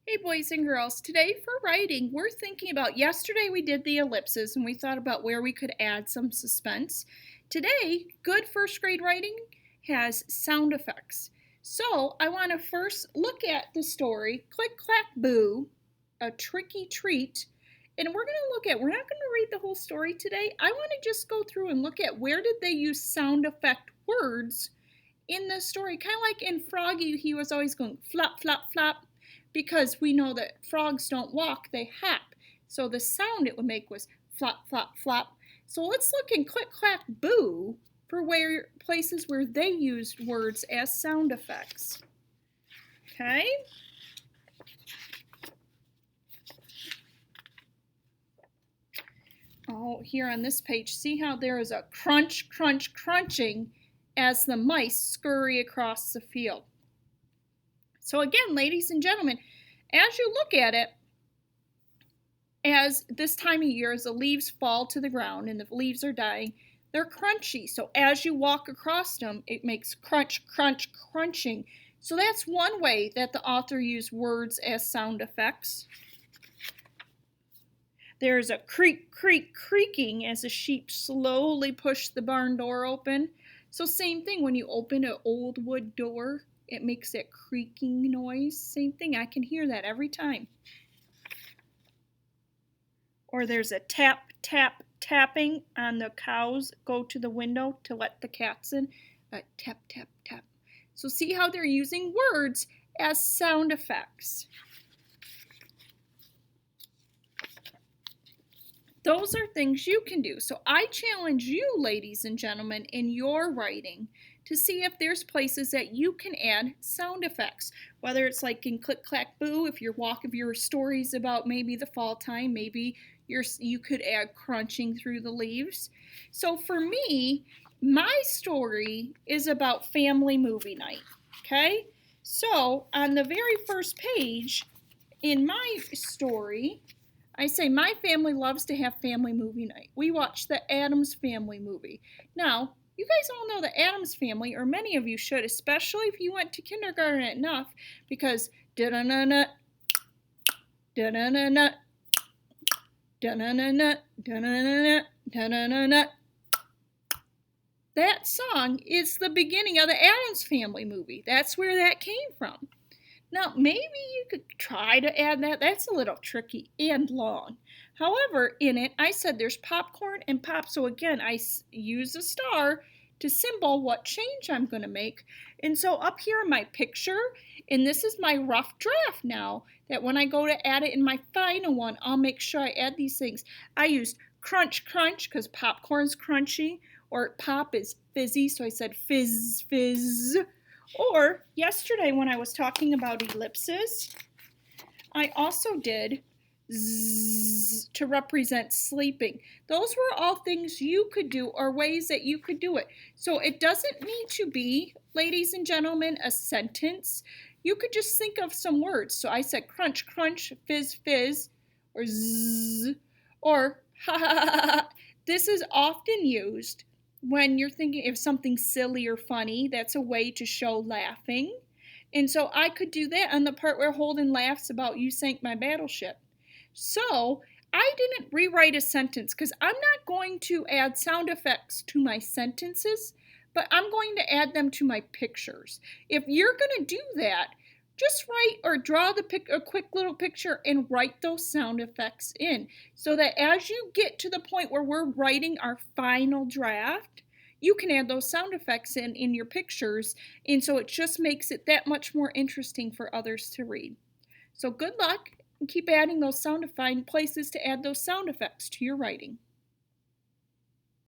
Hey boys and girls, today for writing we're thinking about yesterday we did the ellipses and we thought about where we could add some suspense. Today, good first grade writing has sound effects. So I want to first look at the story, Click Clack Boo, a tricky treat, and we're not going to read the whole story today. I want to just go through and look at where did they use sound effect words in the story. Kind of like in Froggy, he was always going flop, flop, flop, because we know that frogs don't walk, they hop. So the sound it would make was flop, flop, flop. So let's look in Click Clack Boo for places where they used words as sound effects. Okay? Oh, here on this page, see how there is a crunch, crunch, crunching as the mice scurry across the field. So again, ladies and gentlemen, as you look at it, as this time of year, as the leaves fall to the ground and the leaves are dying, they're crunchy. So as you walk across them, it makes crunch, crunch, crunching. So that's one way that the author used words as sound effects. There's a creak, creak, creaking as the sheep slowly push the barn door open. So same thing, when you open an old wood door, it makes that creaking noise. Same thing, I can hear that every time. Or there's a tap, tap, tapping on the cows go to the window to let the cats in. Tap, tap, tap. So see how they're using words as sound effects. Those are things you can do. So I challenge you, ladies and gentlemen, in your writing to see if there's places that you can add sound effects. Whether it's like in Click Clack Boo, if your stories about maybe the fall time, maybe you could add crunching through the leaves. So for me, my story is about family movie night. Okay? So on the very first page in my story, I say my family loves to have family movie night. We watch the Addams Family movie. Now, you guys all know the Addams Family, or many of you should, especially if you went to kindergarten enough, because da-na-na-na, da-na-na-na, da-na-na-na, da-na-na-na, da-na-na-na. That song is the beginning of the Addams Family movie. That's where that came from. Now, maybe you could try to add that. That's a little tricky and long. However, in it, I said there's popcorn and pop. So again, I use a star to symbol what change I'm going to make. And so up here in my picture, and this is my rough draft now, that when I go to add it in my final one, I'll make sure I add these things. I used crunch, crunch, because popcorn's crunchy, or pop is fizzy, so I said fizz, fizz. Or yesterday when I was talking about ellipses, I also did zzz to represent sleeping. Those were all things you could do or ways that you could do it. So it doesn't need to be, ladies and gentlemen, a sentence. You could just think of some words. So I said crunch, crunch, fizz, fizz, or zzz, or ha ha ha ha. This is often used when you're thinking of something silly or funny. That's a way to show laughing. And so I could do that on the part where Holden laughs about "you sank my battleship." So I didn't rewrite a sentence because I'm not going to add sound effects to my sentences, but I'm going to add them to my pictures. If you're going to do that, just write or draw a quick little picture and write those sound effects in, so that as you get to the point where we're writing our final draft, you can add those sound effects in your pictures, and so it just makes it that much more interesting for others to read. So good luck, and keep adding those places to add those sound effects to your writing.